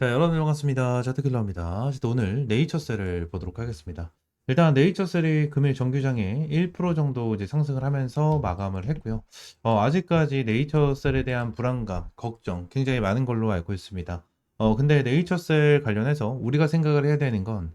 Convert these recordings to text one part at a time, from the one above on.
자, 여러분 반갑습니다. 자트킬러입니다. 오늘 네이처셀을 보도록 하겠습니다. 일단 네이처셀이 금일 정규장에 1% 정도 이제 상승을 하면서 마감을 했고요. 아직까지 네이처셀에 대한 불안감, 걱정 굉장히 많은 걸로 알고 있습니다. 근데 네이처셀 관련해서 우리가 생각을 해야 되는 건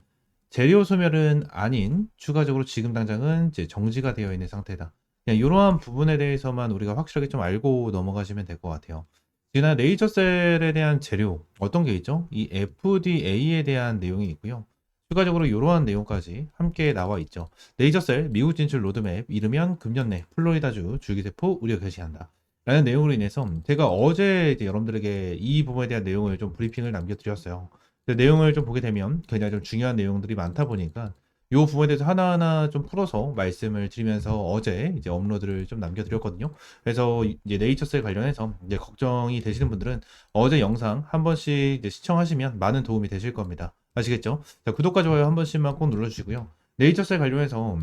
재료 소멸은 아닌 추가적으로 지금 당장은 이제 정지가 되어 있는 상태다. 그냥 이러한 부분에 대해서만 우리가 확실하게 좀 알고 넘어가시면 될 것 같아요. 지난 레이저셀에 대한 재료 어떤 게 있죠? 이 FDA에 대한 내용이 있고요. 추가적으로 이러한 내용까지 함께 나와 있죠. 레이저셀 미국 진출 로드맵 이르면 금년 내 플로리다주 줄기세포 우려 개시한다. 라는 내용으로 인해서 제가 어제 이제 여러분들에게 이 부분에 대한 내용을 좀 브리핑을 남겨드렸어요. 내용을 좀 보게 되면 굉장히 좀 중요한 내용들이 많다 보니까 이 부분에 대해서 하나하나 좀 풀어서 말씀을 드리면서 어제 이제 업로드를 좀 남겨드렸거든요. 그래서 이제 네이처셀 관련해서 이제 걱정이 되시는 분들은 어제 영상 한 번씩 이제 시청하시면 많은 도움이 되실 겁니다. 아시겠죠? 자, 구독과 좋아요 한 번씩만 꼭 눌러주시고요. 네이처셀 관련해서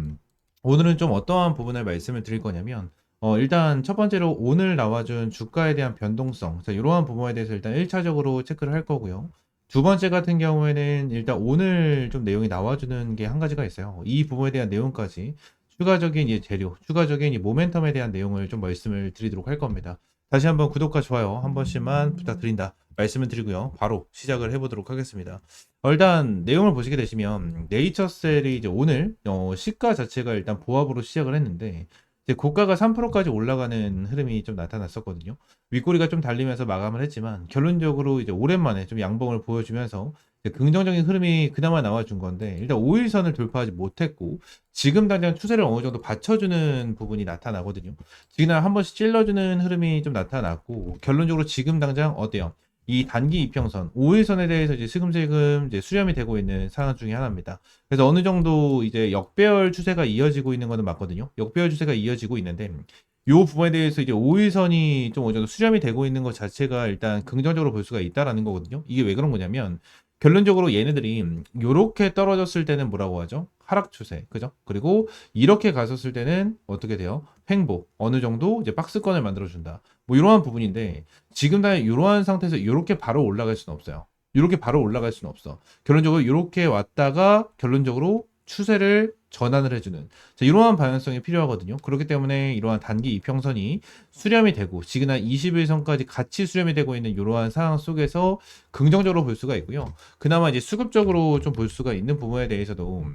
오늘은 좀 어떠한 부분을 말씀을 드릴 거냐면 일단 첫 번째로 오늘 나와준 주가에 대한 변동성, 자, 이러한 부분에 대해서 일단 1차적으로 체크를 할 거고요. 두 번째 같은 경우에는 일단 오늘 좀 내용이 나와주는 게 한 가지가 있어요. 이 부분에 대한 내용까지 추가적인 이 재료, 추가적인 이 모멘텀에 대한 내용을 좀 말씀을 드리도록 할 겁니다. 다시 한번 구독과 좋아요 한 번씩만 부탁드린다. 말씀을 드리고요. 바로 시작을 해보도록 하겠습니다. 일단 내용을 보시게 되시면 네이처셀이 이제 오늘 시가 자체가 일단 보합으로 시작을 했는데 이제 고가가 3%까지 올라가는 흐름이 좀 나타났었거든요. 윗꼬리가 좀 달리면서 마감을 했지만 결론적으로 이제 오랜만에 좀 양봉을 보여주면서 이제 긍정적인 흐름이 그나마 나와준 건데 일단 5일선을 돌파하지 못했고 지금 당장 추세를 어느 정도 받쳐주는 부분이 나타나거든요. 지금 한 번씩 찔러주는 흐름이 좀 나타났고 결론적으로 지금 당장 어때요? 이 단기 이평선 5일선에 대해서 이제 슬금슬금 이제 수렴이 되고 있는 상황 중에 하나입니다. 그래서 어느 정도 이제 역배열 추세가 이어지고 있는 거는 맞거든요. 역배열 추세가 이어지고 있는데 요 부분에 대해서 이제 5일선이 좀 어느 정도 수렴이 되고 있는 것 자체가 일단 긍정적으로 볼 수가 있다라는 거거든요. 이게 왜 그런 거냐면 결론적으로 얘네들이 요렇게 떨어졌을 때는 뭐라고 하죠? 하락 추세. 그죠? 그리고 이렇게 갔었을 때는 어떻게 돼요? 횡보. 어느 정도 이제 박스권을 만들어 준다. 뭐 이러한 부분인데 지금 다 이러한 상태에서 이렇게 바로 올라갈 수는 없어요. 이렇게 바로 올라갈 수는 없어. 결론적으로 이렇게 왔다가 결론적으로 추세를 전환을 해주는 자, 이러한 방향성이 필요하거든요. 그렇기 때문에 이러한 단기 이평선이 수렴이 되고 지그날 21선까지 같이 수렴이 되고 있는 이러한 상황 속에서 긍정적으로 볼 수가 있고요. 그나마 이제 수급적으로 좀 볼 수가 있는 부분에 대해서도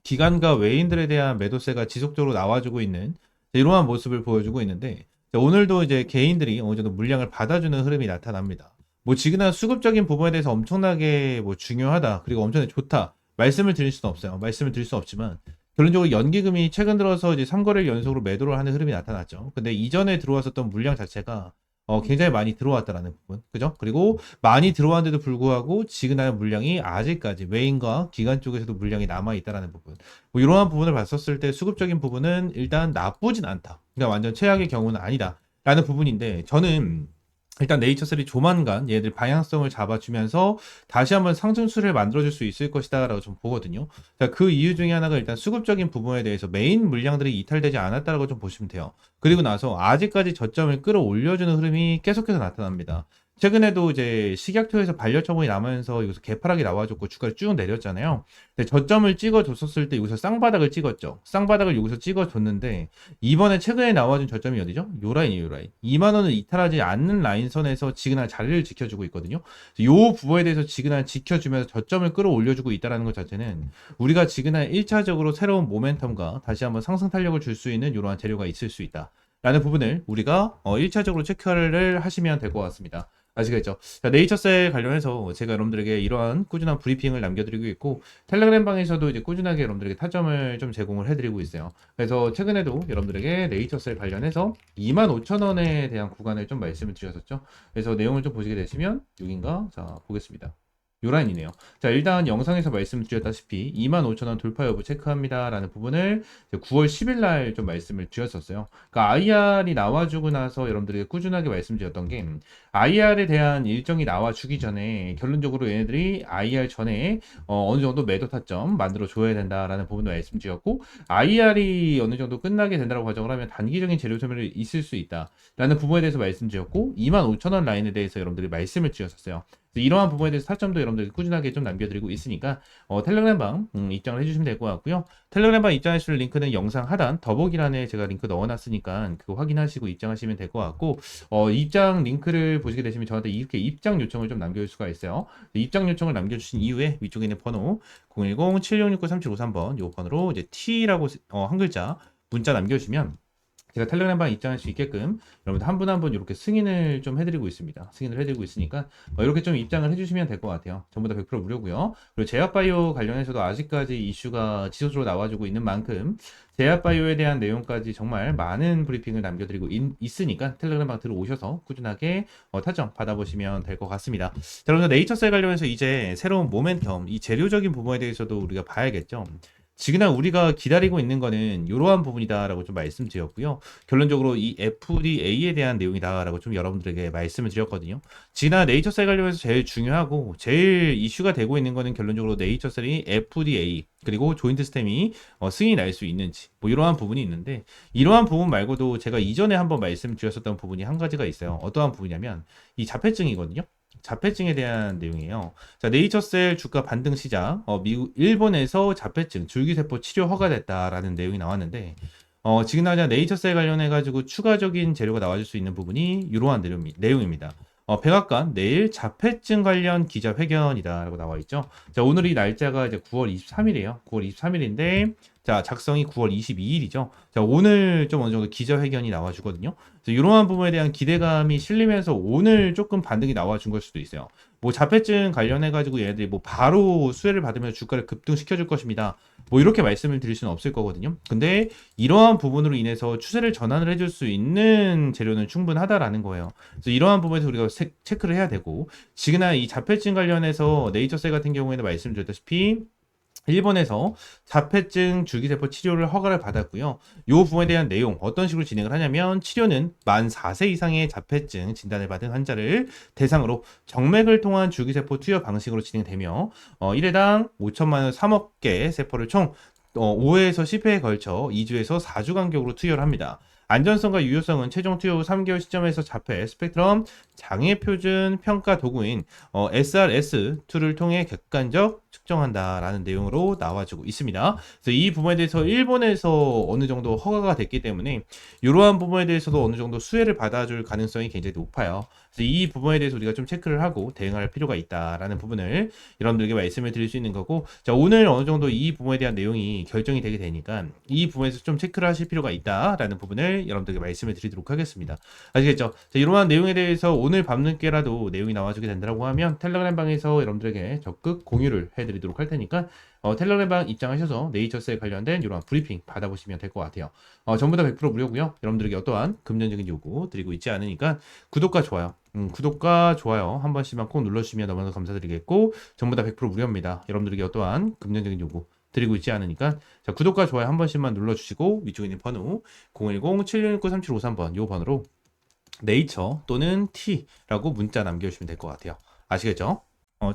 기관과 외인들에 대한 매도세가 지속적으로 나와주고 있는 이러한 모습을 보여주고 있는데 오늘도 이제 개인들이 어느 정도 물량을 받아주는 흐름이 나타납니다. 뭐 지금은 수급적인 부분에 대해서 엄청나게 뭐 중요하다 그리고 엄청나게 좋다 말씀을 드릴 수는 없어요. 말씀을 드릴 수 없지만 결론적으로 연기금이 최근 들어서 이제 3거래일 연속으로 매도를 하는 흐름이 나타났죠. 근데 이전에 들어왔었던 물량 자체가 굉장히 많이 들어왔다라는 부분, 그죠? 그리고 많이 들어왔는데도 불구하고 지급하는 물량이 아직까지 외인과 기관 쪽에서도 물량이 남아 있다라는 부분. 뭐 이러한 부분을 봤었을 때 수급적인 부분은 일단 나쁘진 않다. 그러니까 완전 최악의 경우는 아니다라는 부분인데 저는 일단 네이처셀이 조만간 얘들 방향성을 잡아주면서 다시 한번 상승수를 만들어줄 수 있을 것이다라고 좀 보거든요. 자, 그 이유 중에 하나가 일단 수급적인 부분에 대해서 메인 물량들이 이탈되지 않았다라고 좀 보시면 돼요. 그리고 나서 아직까지 저점을 끌어올려주는 흐름이 계속해서 나타납니다. 최근에도 이제 식약처에서 반려처분이 나면서 여기서 개파락이 나와줬고 주가를 쭉 내렸잖아요. 근데 저점을 찍어줬었을 때 여기서 쌍바닥을 찍었죠. 쌍바닥을 여기서 찍어줬는데 이번에 최근에 나와준 저점이 어디죠? 요 라인이에요, 요 라인. 2만 원을 이탈하지 않는 라인선에서 지그날 자리를 지켜주고 있거든요. 요 부분에 대해서 지그날 지켜주면서 저점을 끌어올려주고 있다는 것 자체는 우리가 지그날 1차적으로 새로운 모멘텀과 다시 한번 상승 탄력을 줄 수 있는 이러한 재료가 있을 수 있다. 라는 부분을 우리가 1차적으로 체크를 하시면 될 것 같습니다. 아시겠죠? 자, 네이처셀 관련해서 제가 여러분들에게 이러한 꾸준한 브리핑을 남겨드리고 있고 텔레그램 방에서도 이제 꾸준하게 여러분들에게 타점을 좀 제공을 해드리고 있어요. 그래서 최근에도 여러분들에게 네이처셀 관련해서 25,000원에 대한 구간을 좀 말씀을 드렸었죠. 그래서 내용을 좀 보시게 되시면 여긴가? 자, 보겠습니다. 요 라인이네요. 자, 일단 영상에서 말씀드렸다시피 25,000원 돌파 여부 체크합니다 라는 부분을 9월 10일 날 좀 말씀을 드렸었어요. 그러니까 IR이 나와주고 나서 여러분들에게 꾸준하게 말씀드렸던 게 IR에 대한 일정이 나와주기 전에 결론적으로 얘네들이 IR 전에 어느 정도 매도 타점 만들어 줘야 된다라는 부분도 말씀드렸고 IR이 어느 정도 끝나게 된다고 가정을 하면 단기적인 재료 소멸이 있을 수 있다라는 부분에 대해서 말씀드렸고 25,000원 라인에 대해서 여러분들이 말씀을 드렸었어요. 그래서 이러한 부분에 대해서 타점도 여러분들 꾸준하게 좀 남겨드리고 있으니까 텔레그램방 입장을 해주시면 될 것 같고요. 텔레그램방 입장하실 링크는 영상 하단 더보기란에 제가 링크 넣어놨으니까 그거 확인하시고 입장하시면 될 것 같고 입장 링크를 보시게 되시면 저한테 이렇게 입장 요청을 좀 남겨줄 수가 있어요. 입장 요청을 남겨주신 이후에 위쪽에 있는 번호 010-7669-3753번 요 번호로 이제 T라고 한 글자 문자 남겨주시면 제가 텔레그램방 입장할 수 있게끔 여러분들 한 분 한 분 이렇게 승인을 좀 해드리고 있습니다. 승인을 해드리고 있으니까 이렇게 좀 입장을 해주시면 될 것 같아요. 전부 다 100% 무료고요. 그리고 제약바이오 관련해서도 아직까지 이슈가 지속적으로 나와주고 있는 만큼 제약바이오에 대한 내용까지 정말 많은 브리핑을 남겨드리고 있으니까 텔레그램방 들어오셔서 꾸준하게 타점 받아보시면 될 것 같습니다. 자, 여러분들 네이처셀 관련해서 이제 새로운 모멘텀, 이 재료적인 부분에 대해서도 우리가 봐야겠죠. 지금은 우리가 기다리고 있는 거는 이러한 부분이다라고 좀 말씀드렸고요. 결론적으로 이 FDA에 대한 내용이다라고 좀 여러분들에게 말씀을 드렸거든요. 지난 네이처셀 관련해서 제일 중요하고 제일 이슈가 되고 있는 거는 결론적으로 네이처셀이 FDA 그리고 조인트 스템이 승인이 날 수 있는지 뭐 이러한 부분이 있는데 이러한 부분 말고도 제가 이전에 한번 말씀드렸었던 부분이 한 가지가 있어요. 어떠한 부분이냐면 이 자폐증이거든요. 자폐증에 대한 내용이에요. 자, 네이처셀 주가 반등 시작. 일본에서 자폐증 줄기세포 치료 허가됐다라는 내용이 나왔는데, 지금 당장 네이처셀 관련해가지고 추가적인 재료가 나와줄 수 있는 부분이 이러한 내용입니다. 백악관 내일 자폐증 관련 기자회견이다라고 나와 있죠. 자, 오늘 이 날짜가 이제 9월 23일이에요. 9월 23일인데, 자, 작성이 9월 22일이죠. 자, 오늘 좀 어느 정도 기자회견이 나와주거든요. 이러한 부분에 대한 기대감이 실리면서 오늘 조금 반등이 나와준 걸 수도 있어요. 뭐 자폐증 관련해가지고 얘네들이 뭐 바로 수혜를 받으면서 주가를 급등시켜줄 것입니다. 뭐 이렇게 말씀을 드릴 수는 없을 거거든요. 근데 이러한 부분으로 인해서 추세를 전환을 해줄 수 있는 재료는 충분하다라는 거예요. 그래서 이러한 부분에서 우리가 체크를 해야 되고, 지금이나 이 자폐증 관련해서 네이처셀 같은 경우에는 말씀드렸다시피 일본에서 자폐증 줄기세포 치료를 허가를 받았고요. 이 부분에 대한 내용 어떤 식으로 진행을 하냐면 치료는 만 4세 이상의 자폐증 진단을 받은 환자를 대상으로 정맥을 통한 줄기세포 투여 방식으로 진행되며 1회당 5천만 원 3억 개 세포를 총 5회에서 10회에 걸쳐 2주에서 4주 간격으로 투여를 합니다. 안전성과 유효성은 최종 투여 후 3개월 시점에서 자폐 스펙트럼 장애 표준 평가 도구인 SRS2를 통해 객관적 측정한다라는 내용으로 나와주고 있습니다. 그래서 이 부분에 대해서 일본에서 어느 정도 허가가 됐기 때문에 이러한 부분에 대해서도 어느 정도 수혜를 받아줄 가능성이 굉장히 높아요. 그래서 이 부분에 대해서 우리가 좀 체크를 하고 대응할 필요가 있다라는 부분을 여러분들에게 말씀을 드릴 수 있는 거고, 자, 오늘 어느 정도 이 부분에 대한 내용이 결정이 되게 되니까 이 부분에서 좀 체크를 하실 필요가 있다라는 부분을 여러분들에게 말씀을 드리도록 하겠습니다. 아시겠죠? 자, 이러한 내용에 대해서 오늘 밤늦게라도 내용이 나와주게 된다고 하면 텔레그램 방에서 여러분들에게 적극 공유를 해드리도록 할 테니까 텔레그램 방 입장하셔서 네이처셀 관련된 이러한 브리핑 받아보시면 될 것 같아요. 전부 다 100% 무료고요. 여러분들에게 어떠한 금전적인 요구 드리고 있지 않으니까 구독과 좋아요, 구독과 좋아요 한 번씩만 꼭 눌러주시면 너무나 감사드리겠고, 전부 다 100% 무료입니다. 여러분들에게 어떠한 금전적인 요구 드리고 있지 않으니까 자, 구독과 좋아요 한 번씩만 눌러주시고 위쪽에 있는 번호 010-7669-3753번 요 번호로 네이처 또는 T라고 문자 남겨주시면 될 것 같아요. 아시겠죠?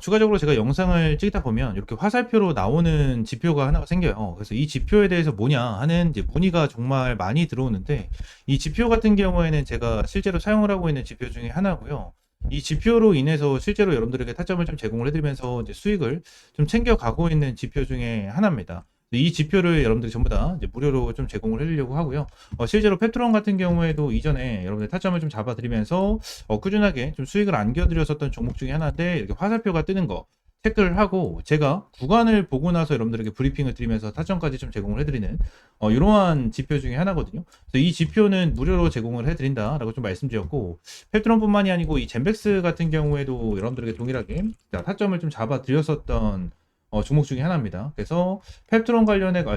추가적으로 제가 영상을 찍다 보면 이렇게 화살표로 나오는 지표가 하나가 생겨요. 그래서 이 지표에 대해서 뭐냐 하는 이제 문의가 정말 많이 들어오는데, 이 지표 같은 경우에는 제가 실제로 사용을 하고 있는 지표 중에 하나고요. 이 지표로 인해서 실제로 여러분들에게 타점을 좀 제공을 해드리면서 이제 수익을 좀 챙겨가고 있는 지표 중에 하나입니다. 이 지표를 여러분들이 전부 다 이제 무료로 좀 제공을 해드리려고 하고요. 실제로 페트론 같은 경우에도 이전에 여러분들 타점을 좀 잡아드리면서 꾸준하게 좀 수익을 안겨드렸었던 종목 중에 하나인데, 이렇게 화살표가 뜨는 거 체크를 하고 제가 구간을 보고 나서 여러분들에게 브리핑을 드리면서 타점까지 좀 제공을 해드리는 이러한 지표 중에 하나거든요. 그래서 이 지표는 무료로 제공을 해드린다라고 좀 말씀드렸고, 페트론뿐만이 아니고 이 젠백스 같은 경우에도 여러분들에게 동일하게 타점을 좀 잡아드렸었던 종목 중에 하나입니다. 그래서 펩트론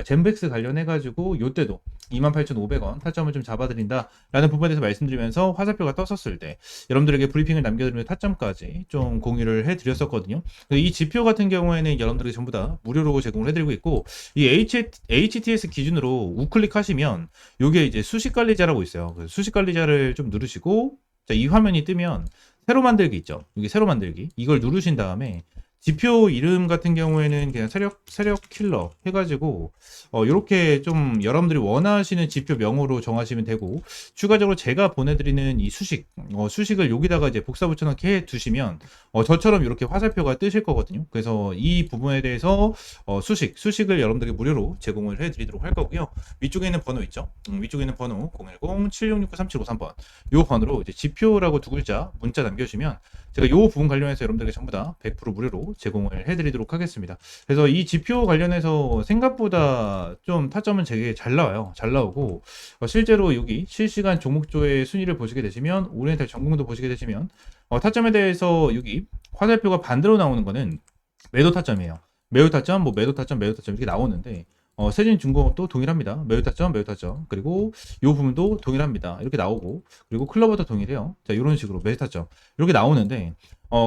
젠백스 관련해가지고 요때도 28,500원 타점을 좀 잡아드린다라는 부분에 대해서 말씀드리면서 화살표가 떴었을 때 여러분들에게 브리핑을 남겨드리면 타점까지 좀 공유를 해드렸었거든요. 이 지표 같은 경우에는 여러분들에게 전부 다 무료로 제공을 해드리고 있고, 이 HTS 기준으로 우클릭하시면 요게 이제 수식관리자라고 있어요. 수식관리자를 좀 누르시고, 자, 이 화면이 뜨면 새로 만들기 있죠. 여기 새로 만들기 이걸 누르신 다음에 지표 이름 같은 경우에는 그냥 세력 킬러 해가지고 요렇게 좀 여러분들이 원하시는 지표 명으로 정하시면 되고, 추가적으로 제가 보내드리는 이 수식을 여기다가 이제 복사 붙여넣기 해 두시면 저처럼 이렇게 화살표가 뜨실 거거든요. 그래서 이 부분에 대해서 수식을 여러분들에게 무료로 제공을 해드리도록 할 거고요. 위쪽에 있는 번호 있죠? 위쪽에 있는 번호 010-7669-3753번 요 번호로 이제 지표라고 두 글자 문자 남겨주시면 제가 이 부분 관련해서 여러분들에게 전부 다 100% 무료로 제공을 해드리도록 하겠습니다. 그래서 이 지표 관련해서 생각보다 좀 타점은 되게 잘 나와요. 잘 나오고 실제로 여기 실시간 종목조의 순위를 보시게 되시면, 오리엔탈 전공도 보시게 되시면 타점에 대해서 여기 화살표가 반대로 나오는 거는 매도 타점이에요. 매우 타점, 매도 타점, 매도 타점 이렇게 나오는데 세진중공업도 동일합니다. 매우 타점, 매우 타점. 그리고 이 부분도 동일합니다. 이렇게 나오고, 그리고 클로버도 동일해요. 자, 이런 식으로 매우 타점 이렇게 나오는데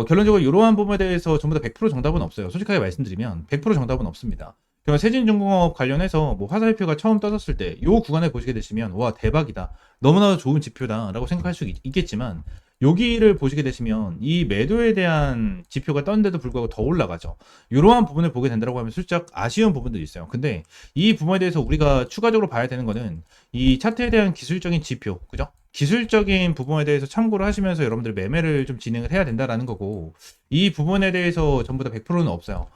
결론적으로 이러한 부분에 대해서 전부 다 100% 정답은 없어요. 솔직하게 말씀드리면 100% 정답은 없습니다. 그럼 세진중공업 관련해서 화살표가 처음 떠졌을 때 이 구간을 보시게 되시면 와 대박이다, 너무나도 좋은 지표다 라고 생각할 수 있겠지만, 여기를 보시게 되시면 이 매도에 대한 지표가 떴는데도 불구하고 더 올라가죠. 이러한 부분을 보게 된다고 하면 살짝 아쉬운 부분들이 있어요. 근데 이 부분에 대해서 우리가 추가적으로 봐야 되는 거는 이 차트에 대한 기술적인 지표, 그죠? 기술적인 부분에 대해서 참고를 하시면서 여러분들 매매를 좀 진행을 해야 된다라는 거고, 이 부분에 대해서 전부 다 100%는 없어요.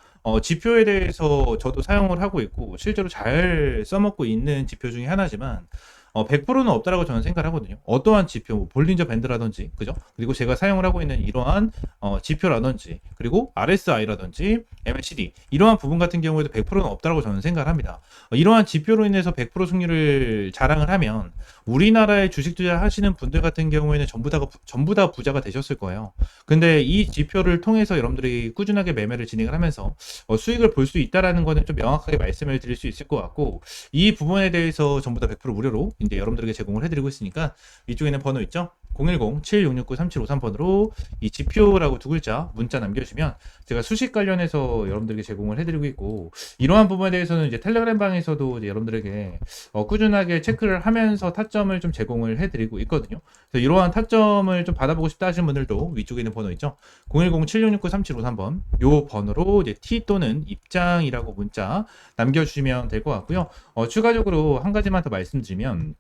지표에 대해서 저도 사용을 하고 있고 실제로 잘 써먹고 있는 지표 중에 하나지만 100%는 없다라고 저는 생각을 하거든요. 어떠한 지표, 볼린저 밴드라든지, 그죠? 그리고 제가 사용을 하고 있는 이러한 지표라든지, 그리고 RSI라든지, MACD 이러한 부분 같은 경우에도 100%는 없다라고 저는 생각을 합니다. 이러한 지표로 인해서 100% 승률을 자랑을 하면 우리나라에 주식 투자하시는 분들 같은 경우에는 전부 다 부자가 되셨을 거예요. 근데 이 지표를 통해서 여러분들이 꾸준하게 매매를 진행을 하면서 수익을 볼 수 있다라는 거는 좀 명확하게 말씀을 드릴 수 있을 것 같고, 이 부분에 대해서 전부 다 100% 무료로 이제 여러분들에게 제공을 해드리고 있으니까 위쪽에 있는 번호 있죠? 010-7669-3753번으로 이 지표라고 두 글자 문자 남겨주시면 제가 수식 관련해서 여러분들에게 제공을 해드리고 있고, 이러한 부분에 대해서는 이제 텔레그램 방에서도 이제 여러분들에게 꾸준하게 체크를 하면서 타점을 좀 제공을 해드리고 있거든요. 그래서 이러한 타점을 좀 받아보고 싶다 하시는 분들도 위쪽에 있는 번호 있죠? 010-7669-3753번 요 번호로 이제 T 또는 입장이라고 문자 남겨주시면 될 것 같고요. 추가적으로 한 가지만 더 말씀드리면,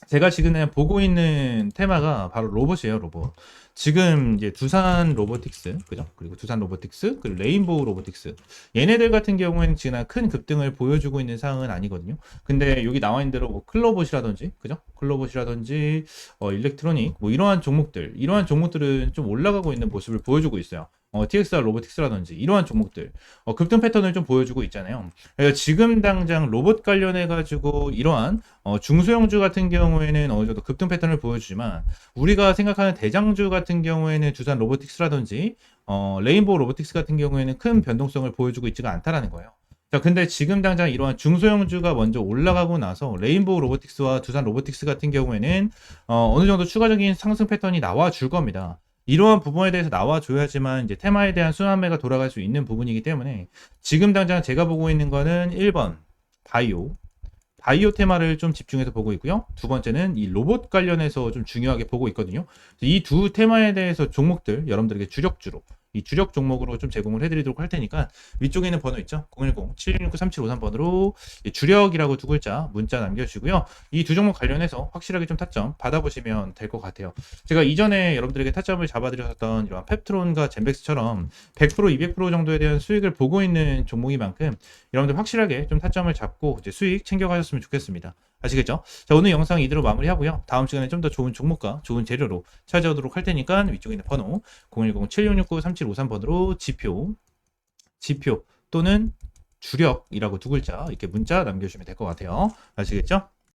제가 지금 보고 있는 테마가 바로 로봇이에요, 로봇. 지금 이제 두산 로보틱스, 그죠? 그리고 두산 로보틱스, 그리고 레인보우 로보틱스. 얘네들 같은 경우에는 지금 큰 급등을 보여주고 있는 상황은 아니거든요. 근데 여기 나와 있는 대로 클로봇이라든지, 그죠? 클로봇이라든지, 일렉트로닉, 이러한 종목들은 좀 올라가고 있는 모습을 보여주고 있어요. TXR 로보틱스라든지 이러한 종목들 급등 패턴을 좀 보여주고 있잖아요. 그래서 지금 당장 로봇 관련해 가지고 이러한 중소형주 같은 경우에는 어느 정도 급등 패턴을 보여주지만, 우리가 생각하는 대장주 같은 경우에는 두산 로보틱스라든지 레인보우 로보틱스 같은 경우에는 큰 변동성을 보여주고 있지가 않다라는 거예요. 자, 근데 지금 당장 이러한 중소형주가 먼저 올라가고 나서 레인보우 로보틱스와 두산 로보틱스 같은 경우에는 어느 정도 추가적인 상승 패턴이 나와 줄 겁니다. 이러한 부분에 대해서 나와줘야지만 이제 테마에 대한 순환매가 돌아갈 수 있는 부분이기 때문에, 지금 당장 제가 보고 있는 거는 1번 바이오 테마를 좀 집중해서 보고 있고요. 두 번째는 이 로봇 관련해서 좀 중요하게 보고 있거든요. 이 두 테마에 대해서 종목들 여러분들에게 이 주력 종목으로 좀 제공을 해드리도록 할 테니까 위쪽에 있는 번호 있죠? 010-7669-3753번으로 주력이라고 두 글자 문자 남겨주시고요. 이 두 종목 관련해서 확실하게 좀 타점 받아보시면 될 것 같아요. 제가 이전에 여러분들에게 타점을 잡아드렸던 이런 펩트론과 젠백스처럼 100%, 200% 정도에 대한 수익을 보고 있는 종목인 만큼 여러분들 확실하게 좀 타점을 잡고 이제 수익 챙겨가셨으면 좋겠습니다. 아시겠죠? 자, 오늘 영상 이대로 마무리하고요. 다음 시간에 좀 더 좋은 종목과 좋은 재료로 찾아오도록 할 테니까 위쪽에 있는 번호 010-7669-3753번으로 지표 또는 주력이라고 두 글자 이렇게 문자 남겨주시면 될 것 같아요. 아시겠죠?